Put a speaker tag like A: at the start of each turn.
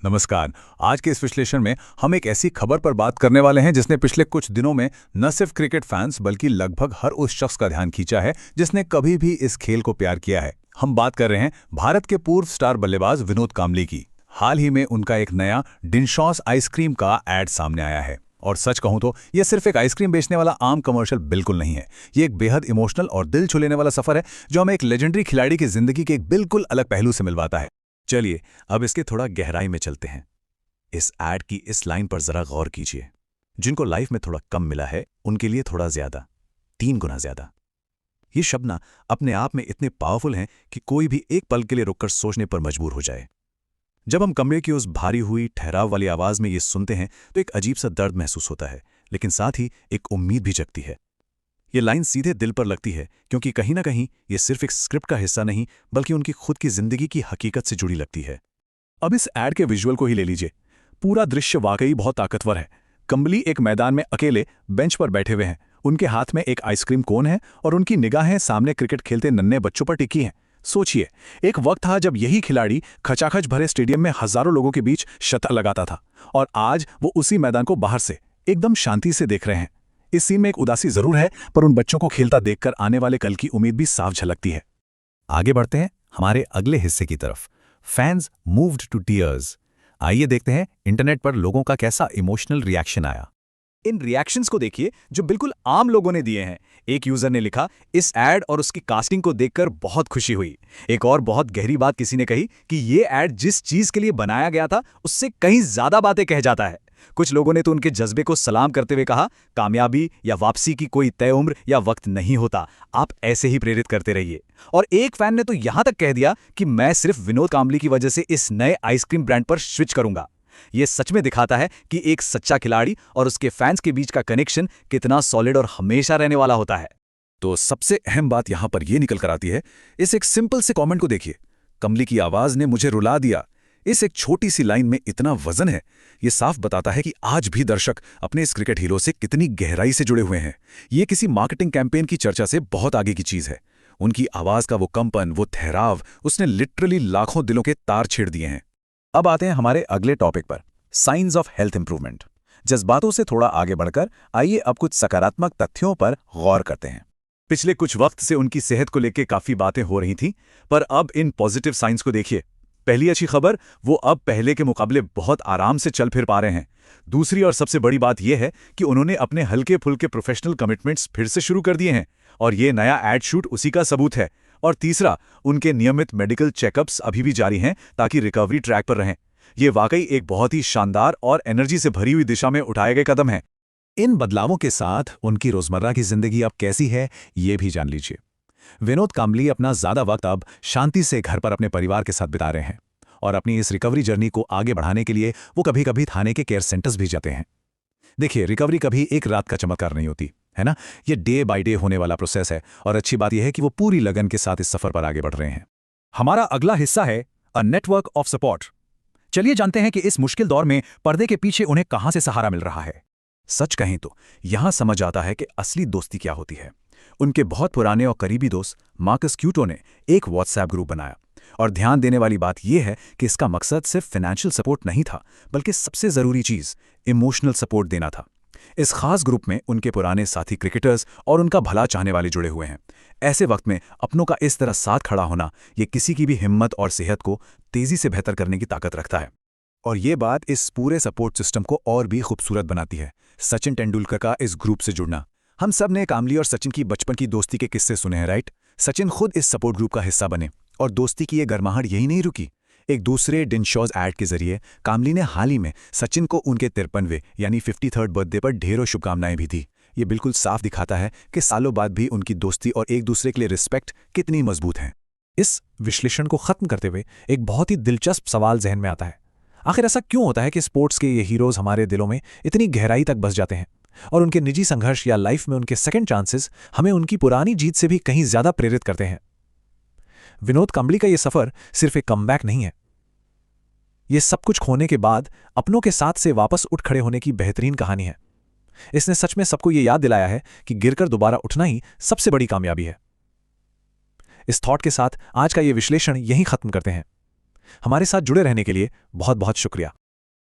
A: नमस्कार। आज के इस विश्लेषण में हम एक ऐसी खबर पर बात करने वाले हैं जिसने पिछले कुछ दिनों में न सिर्फ क्रिकेट फैंस बल्कि लगभग हर उस शख्स का ध्यान खींचा है जिसने कभी भी इस खेल को प्यार किया है। हम बात कर रहे हैं भारत के पूर्व स्टार बल्लेबाज विनोद कांबली की। हाल ही में उनका एक नया डिनशॉस आइसक्रीम का एड सामने आया है और सच कहूं तो यह सिर्फ एक आइसक्रीम बेचने वाला आम कमर्शियल बिल्कुल नहीं है। ये एक बेहद इमोशनल और दिल छू लेने वाला सफर है जो हमें एक लेजेंडरी खिलाड़ी की जिंदगी के एक बिल्कुल अलग पहलू से मिलवाता है। चलिए अब इसके थोड़ा गहराई में चलते हैं। इस ऐड की इस लाइन पर जरा गौर कीजिए। जिनको लाइफ में थोड़ा कम मिला है उनके लिए थोड़ा ज्यादा, 3 गुना ज्यादा। ये शब्द ना अपने आप में इतने पावरफुल हैं कि कोई भी एक पल के लिए रुककर सोचने पर मजबूर हो जाए। जब हम कमरे की उस भारी हुई ठहराव वाली आवाज में ये सुनते हैं तो एक अजीब सा दर्द महसूस होता है, लेकिन साथ ही एक उम्मीद भी जगती है। ये लाइन सीधे दिल पर लगती है क्योंकि कहीं ना कहीं ये सिर्फ एक स्क्रिप्ट का हिस्सा नहीं बल्कि उनकी खुद की जिंदगी की हकीकत से जुड़ी लगती है। अब इस ऐड के विजुअल को ही ले लीजिए। पूरा दृश्य वाकई बहुत ताकतवर है। कंबली एक मैदान में अकेले बेंच पर बैठे हुए हैं। उनके हाथ में एक आइसक्रीम कोन है और उनकी निगाहें सामने क्रिकेट खेलते नन्हे बच्चों पर टिकी हैं। सोचिए, एक वक्त था जब यही खिलाड़ी खचाखच भरे स्टेडियम में हजारों लोगों के बीच शतक लगाता था और आज वो उसी मैदान को बाहर से एकदम शांति से देख रहे हैं। इस सीन में एक उदासी जरूर है, पर उन बच्चों को खेलता देखकर आने वाले कल की उम्मीद भी साफ झलकती है। आगे बढ़ते हैं हमारे अगले हिस्से की तरफ। Fans moved to tears. आइए देखते हैं इंटरनेट पर लोगों का कैसा इमोशनल रिएक्शन आया। इन रिएक्शंस को देखिए जो बिल्कुल आम लोगों ने दिए हैं। एक यूजर ने लिखा, इस एड और उसकी कास्टिंग को देखकर बहुत खुशी हुई। एक और बहुत गहरी बात किसी ने कही कि ये एड जिस चीज के लिए बनाया गया था उससे कहीं ज्यादा बातें कह जाता है। कुछ लोगों ने तो उनके जज्बे को सलाम करते हुए कहा, कामयाबी या वापसी की कोई तय उम्र या वक्त नहीं होता, आप ऐसे ही प्रेरित करते रहिए। और एक फैन ने तो यहां तक कह दिया कि मैं सिर्फ विनोद कांबली की वजह से इस नए आइसक्रीम ब्रांड पर स्विच करूंगा। यह सच में दिखाता है कि एक सच्चा खिलाड़ी और उसके फैंस के बीच का कनेक्शन कितना सॉलिड और हमेशा रहने वाला होता है। तो सबसे अहम बात यहां पर यह निकल कर आती है। इस एक सिंपल से कमेंट को देखिए, कमली की आवाज ने मुझे रुला दिया। इस एक छोटी सी लाइन में इतना वजन है। यह साफ बताता है कि आज भी दर्शक अपने इस क्रिकेट हीरो से कितनी गहराई से जुड़े हुए हैं। यह किसी मार्केटिंग कैंपेन की चर्चा से बहुत आगे की चीज है। उनकी आवाज का वो कंपन, वो ठहराव, उसने लिटरली लाखों दिलों के तार छेड़ दिए हैं। अब आते हैं हमारे अगले टॉपिक पर, साइंस ऑफ हेल्थ इंप्रूवमेंट। जज्बातों से थोड़ा आगे बढ़कर आइए अब कुछ सकारात्मक तथ्यों पर गौर करते हैं। पिछले कुछ वक्त से उनकी सेहत को लेकर काफी बातें हो रही थीं, पर अब इन पॉजिटिव साइंस को देखिए। पहली अच्छी खबर, वो अब पहले के मुकाबले बहुत आराम से चल फिर पा रहे हैं। दूसरी और सबसे बड़ी बात यह है कि उन्होंने अपने हल्के फुल्के प्रोफेशनल कमिटमेंट्स फिर से शुरू कर दिए हैं और ये नया एड शूट उसी का सबूत है। और तीसरा, उनके नियमित मेडिकल चेकअप्स अभी भी जारी हैं ताकि रिकवरी ट्रैक पर रहें। ये वाकई एक बहुत ही शानदार और एनर्जी से भरी हुई दिशा में उठाए गए कदम हैं। इन बदलावों के साथ उनकी रोजमर्रा की जिंदगी अब कैसी है ये भी जान लीजिए। विनोद कांबली अपना ज्यादा वक्त अब शांति से घर पर अपने परिवार के साथ बिता रहे हैं और अपनी इस रिकवरी जर्नी को आगे बढ़ाने के लिए वो कभी कभी थाने के केयर सेंटर्स भी जाते हैं। देखिए, रिकवरी कभी एक रात का चमत्कार नहीं होती है ना। ये डे बाय डे होने वाला प्रोसेस है और अच्छी बात यह है कि वो पूरी लगन के साथ इस सफर पर आगे बढ़ रहे हैं। हमारा अगला हिस्सा है अ नेटवर्क ऑफ सपोर्ट। चलिए जानते हैं कि इस मुश्किल दौर में पर्दे के पीछे उन्हें कहां से सहारा मिल रहा है। सच कहें तो यहां समझ आता है कि असली दोस्ती क्या होती है। उनके बहुत पुराने और करीबी दोस्त मार्कस क्यूटो ने एक व्हाट्सएप ग्रुप बनाया और ध्यान देने वाली बात यह है कि इसका मकसद सिर्फ फाइनेंशियल सपोर्ट नहीं था, बल्कि सबसे जरूरी चीज इमोशनल सपोर्ट देना था। इस खास ग्रुप में उनके पुराने साथी क्रिकेटर्स और उनका भला चाहने वाले जुड़े हुए हैं। ऐसे वक्त में अपनों का इस तरह साथ खड़ा होना ये किसी की भी हिम्मत और सेहत को तेजी से बेहतर करने की ताकत रखता है। और ये बात इस पूरे सपोर्ट सिस्टम को और भी खूबसूरत बनाती है। सचिन तेंदुलकर का इस ग्रुप से जुड़ना। हम सब ने कांबली और सचिन की बचपन की दोस्ती के किस्से सुने हैं, राइट। सचिन खुद इस सपोर्ट ग्रुप का हिस्सा बने और दोस्ती की ये गर्माहट यही नहीं रुकी। एक दूसरे डिनशॉस ऐड के जरिए कांबली ने हाल ही में सचिन को उनके 53वें यानी 53rd बर्थडे पर ढेरों शुभकामनाएं भी दी। ये बिल्कुल साफ दिखाता है कि सालों बाद भी उनकी दोस्ती और एक दूसरे के लिए रिस्पेक्ट कितनी मजबूत है। इस विश्लेषण को खत्म करते हुए एक बहुत ही दिलचस्प सवाल जहन में आता है। आखिर ऐसा क्यों होता है कि स्पोर्ट्स के ये हीरोज हमारे दिलों में इतनी गहराई तक बस जाते हैं और उनके निजी संघर्ष या लाइफ में उनके सेकंड चांसेस हमें उनकी पुरानी जीत से भी कहीं ज्यादा प्रेरित करते हैं। विनोद कांबली का यह सफर सिर्फ एक कमबैक नहीं है, यह सब कुछ खोने के बाद अपनों के साथ से वापस उठ खड़े होने की बेहतरीन कहानी है। इसने सच में सबको यह याद दिलाया है कि गिरकर दोबारा उठना ही सबसे बड़ी कामयाबी है। इस थॉट के साथ आज का यह विश्लेषण यहीं खत्म करते हैं।
B: हमारे साथ जुड़े रहने के लिए बहुत बहुत शुक्रिया।